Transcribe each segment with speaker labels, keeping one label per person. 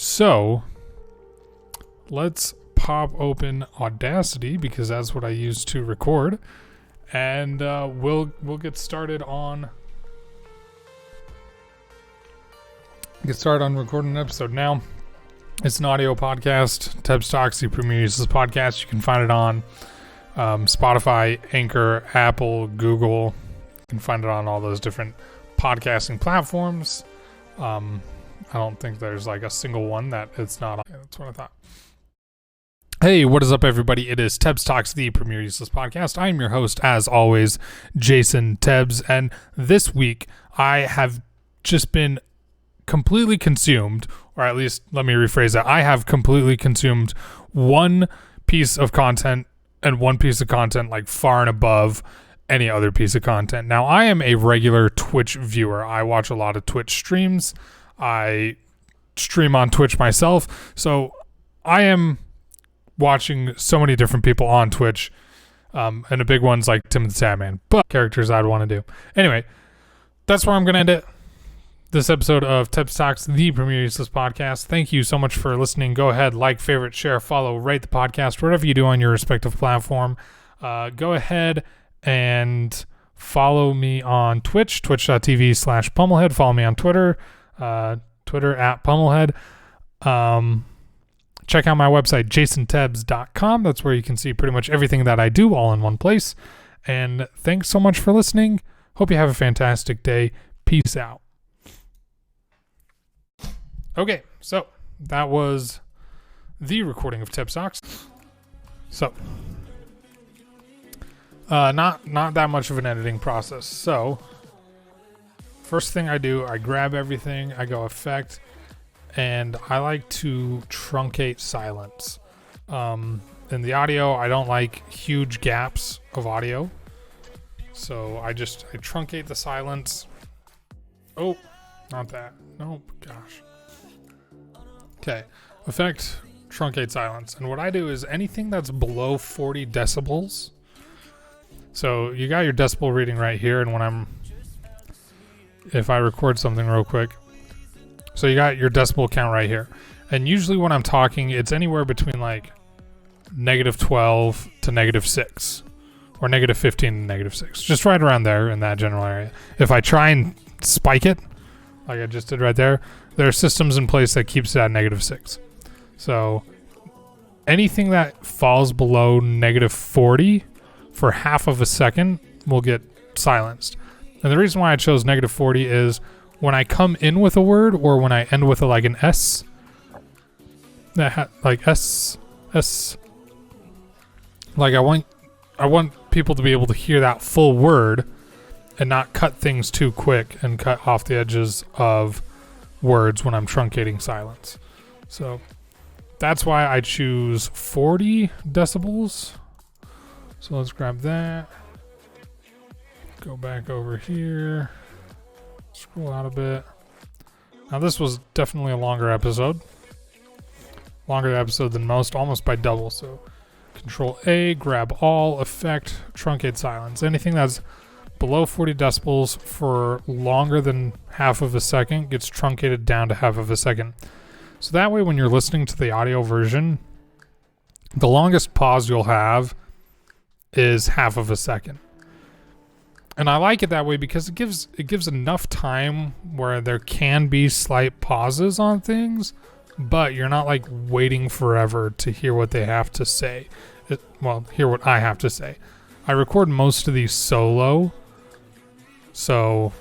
Speaker 1: So let's pop open Audacity because that's what I use to record, and we'll get started on recording an episode now. It's an audio podcast. Tebbs Talks, the premier uses podcast. You can find it on Spotify, Anchor, Apple, Google. You can find it on all those different podcasting platforms. I don't think there's like a single one that it's not on. Yeah, that's what I thought. Hey, what is up, everybody? It is Tebbs Talks, the premier useless podcast. I am your host, as always, Jason Tebbs, and this week I have just been completely consumed, or at least let me rephrase that. I have completely consumed one piece of content, and one piece of content like far and above any other piece of content. Now, I am a regular Twitch viewer. I watch a lot of Twitch streams. I stream on Twitch myself, so I am watching so many different people on Twitch, and the big ones like Tim the Tatman, but characters I'd want to do. Anyway, that's where I'm going to end it. This episode of Tebbs Talks, the premier useless podcast. Thank you so much for listening. Go ahead, like, favorite, share, follow, rate the podcast, whatever you do on your respective platform. Go ahead and follow me on Twitch, twitch.tv/pummelhead. Follow me on Twitter, Twitter @pummelhead. Check out my website, jasontebbs.com. That's where you can see pretty much everything that I do all in one place. And thanks so much for listening. Hope you have a fantastic day. Peace out. Okay, so that was the recording of Tebbs Talks. So, not that much of an editing process. So, first thing I do, I grab everything, I go effect, and I like to truncate silence. In the audio, I don't like huge gaps of audio, so I truncate the silence. Oh, not that. Nope, gosh. Okay, effect, truncate silence. And what I do is anything that's below 40 decibels. So you got your decibel reading right here, and if I record something real quick, so you got your decibel count right here. And usually when I'm talking, it's anywhere between like -12 to -6, or -15 to -6. Just right around there in that general area. If I try and spike it, like I just did right there, there are systems in place that keeps it at -6. So anything that falls below -40 for half of a second will get silenced. And the reason why I chose -40 is when I come in with a word, or when I end with like an S, like S, like I want people to be able to hear that full word and not cut things too quick and cut off the edges of words when I'm truncating silence. So that's why I choose 40 decibels. So let's grab that. Go back over here. Scroll out a bit. Now this was definitely a longer episode. Longer episode than most, almost by double. So Control A, grab all, effect, truncate silence. Anything that's below 40 decibels for longer than half of a second gets truncated down to half of a second. So that way when you're listening to the audio version, the longest pause you'll have is half of a second. And I like it that way because it gives enough time where there can be slight pauses on things, but you're not like waiting forever to hear what they have to say. Hear what I have to say. I record most of these solo, so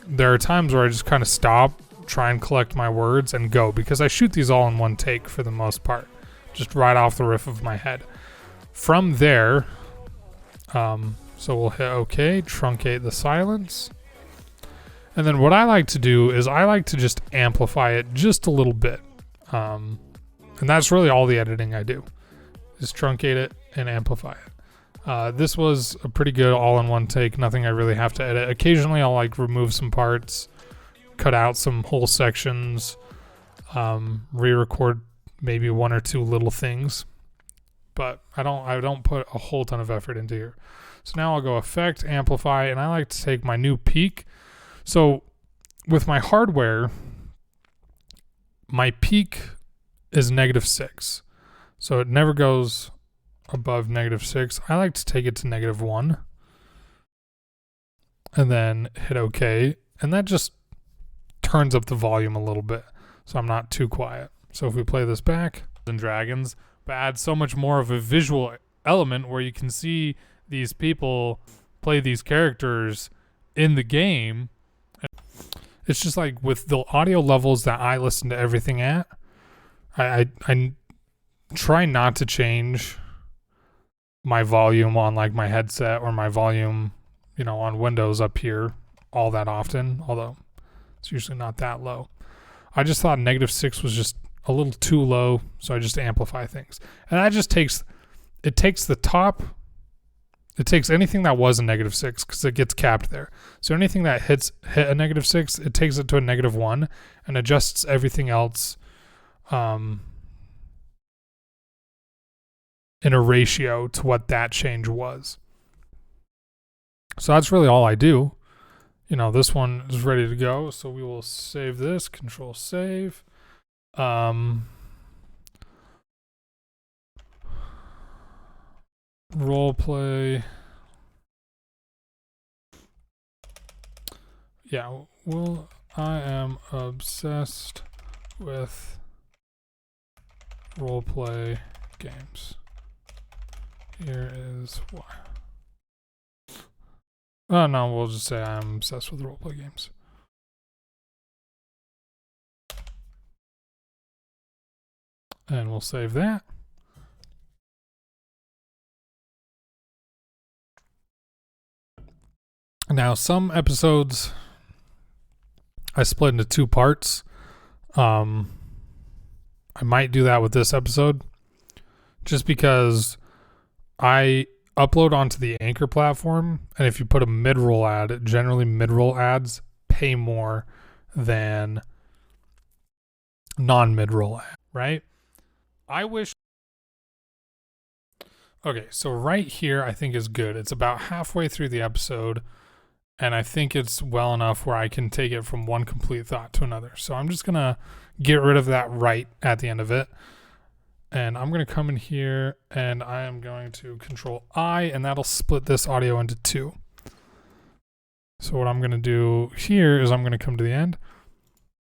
Speaker 1: there are times where I just kind of stop, try and collect my words, and go, because I shoot these all in one take for the most part, just right off the riff of my head. From there, so we'll hit OK, truncate the silence. And then what I like to do is I like to just amplify it just a little bit. And that's really all the editing I do, is truncate it and amplify it. This was a pretty good all-in-one take. Nothing I really have to edit. Occasionally I'll like remove some parts, cut out some whole sections, re-record maybe one or two little things. But I don't put a whole ton of effort into here. So now I'll go effect, amplify, and I like to take my new peak. So with my hardware, my peak is -6. So it never goes above -6. I like to take it to -1 and then hit OK. And that just turns up the volume a little bit so I'm not too quiet. So if we play this back, and Dragons, but add so much more of a visual element where you can see these people play these characters in the game. It's just like with the audio levels that I listen to everything at, I try not to change my volume on like my headset or my volume, on Windows up here all that often, although it's usually not that low. I just thought -6 was just a little too low, so I just amplify things. And that just takes the top, it takes anything that was a -6 because it gets capped there. So anything that hit a -6, it takes it to a -1 and adjusts everything else in a ratio to what that change was. So that's really all I do. This one is ready to go, so we will save this, Control Save. Role play. Yeah, I am obsessed with role play games. Here is why. Oh no, we'll just say I'm obsessed with role play games. And we'll save that. Now, some episodes I split into 2 parts. I might do that with this episode just because I upload onto the Anchor platform, and if you put a mid-roll ad, generally mid-roll ads pay more than non-mid-roll ad, right? I wish. Okay, so right here I think is good. It's about halfway through the episode, and I think it's well enough where I can take it from one complete thought to another. So I'm just going to get rid of that right at the end of it. And I'm going to come in here and I am going to Control I, and that'll split this audio into 2. So what I'm going to do here is I'm going to come to the end.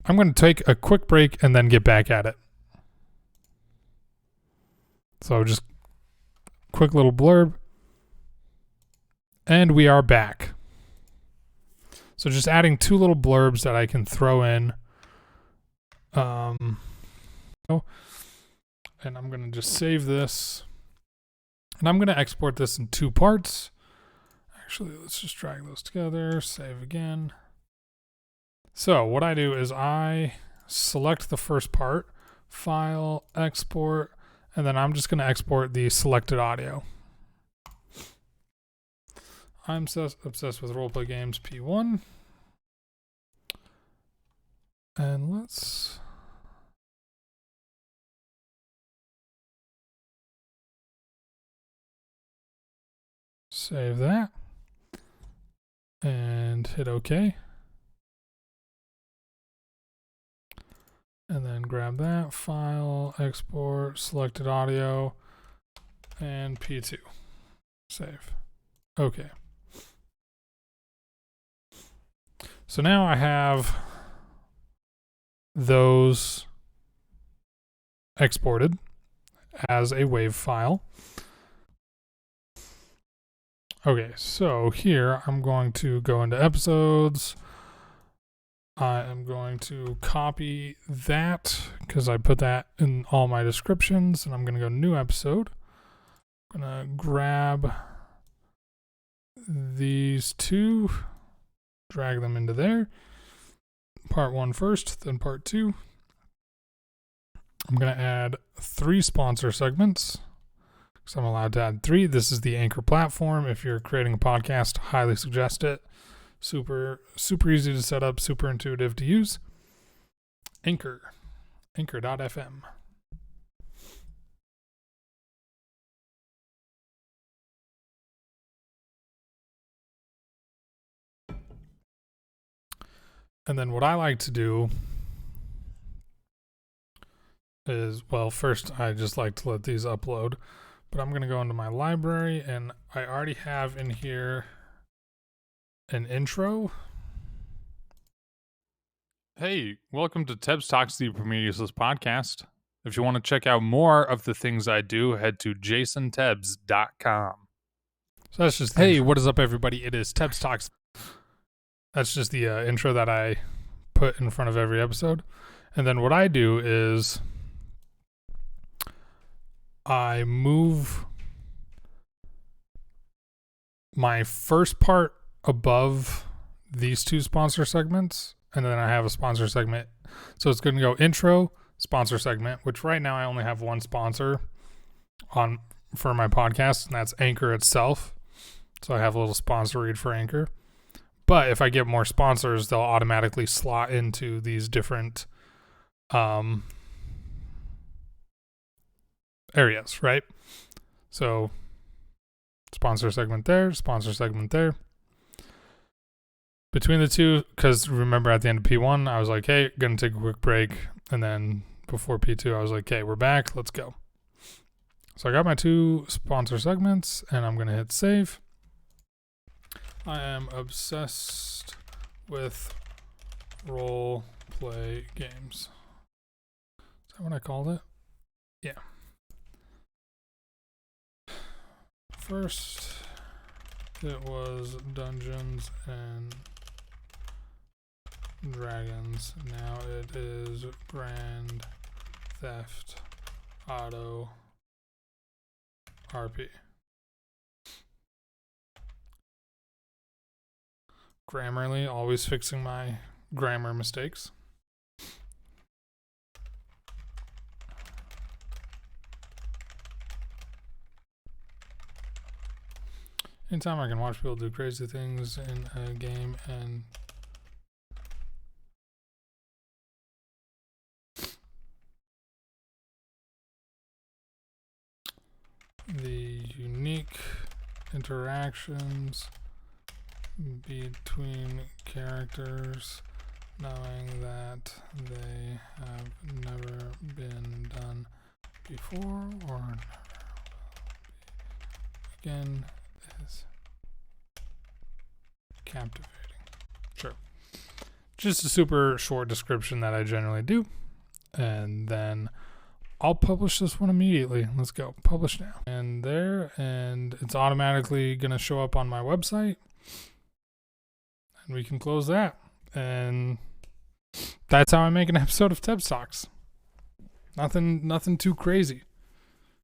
Speaker 1: I'm going to take a quick break and then get back at it. So just quick little blurb. And we are back. So just adding 2 little blurbs that I can throw in. And I'm going to just save this. And I'm going to export this in 2 parts. Actually, let's just drag those together. Save again. So what I do is I select the first part, File, Export, and then I'm just going to export the selected audio. I'm obsessed with roleplay games, P1. And let's... save that. And hit OK. And then grab that, File, Export, Selected Audio, and P2. Save. OK. So now I have those exported as a WAV file. Okay, so here I'm going to go into episodes. I am going to copy that because I put that in all my descriptions, and I'm going to go new episode. I'm going to grab these 2, drag them into there. Part 1 first, then part 2. I'm going to add 3 sponsor segments. So I'm allowed to add 3. This is the Anchor platform. If you're creating a podcast, highly suggest it. Super easy to set up, super intuitive to use. Anchor, anchor.fm. And then what I like to do is, well, first I just like to let these upload, but I'm going to go into my library and I already have in here an intro. Hey, welcome to Tebbs Talks, the Prometheus podcast. If you want to check out more of the things I do, head to jasontebbs.com. So that's just hey, what is up, everybody? It is Tebbs Talks. That's just the intro that I put in front of every episode. And then what I do is I move my first part above these two sponsor segments, and then I have a sponsor segment. So it's going to go intro, sponsor segment, which right now I only have one sponsor on for my podcast, and that's Anchor itself. So I have a little sponsor read for Anchor. But if I get more sponsors, they'll automatically slot into these different areas, right? So sponsor segment there, sponsor segment there. Between the two, because remember at the end of P1, I was like, hey, gonna take a quick break. And then before P2, I was like, okay, we're back, let's go. So I got my two sponsor segments and I'm gonna hit save. I am obsessed with role play games. Is that what I called it? Yeah. First, it was Dungeons and Dragons. Now it is Grand Theft Auto RP. Grammarly, always fixing my grammar mistakes. Anytime I can watch people do crazy things in a game and the unique interactions between characters, knowing that they have never been done before or never again, is captivating. Sure. Just a super short description that I generally do. And then I'll publish this one immediately. Let's go. Publish now. And there, and it's automatically going to show up on my website. And we can close that. And that's how I make an episode of Tebbs Talks. Nothing too crazy.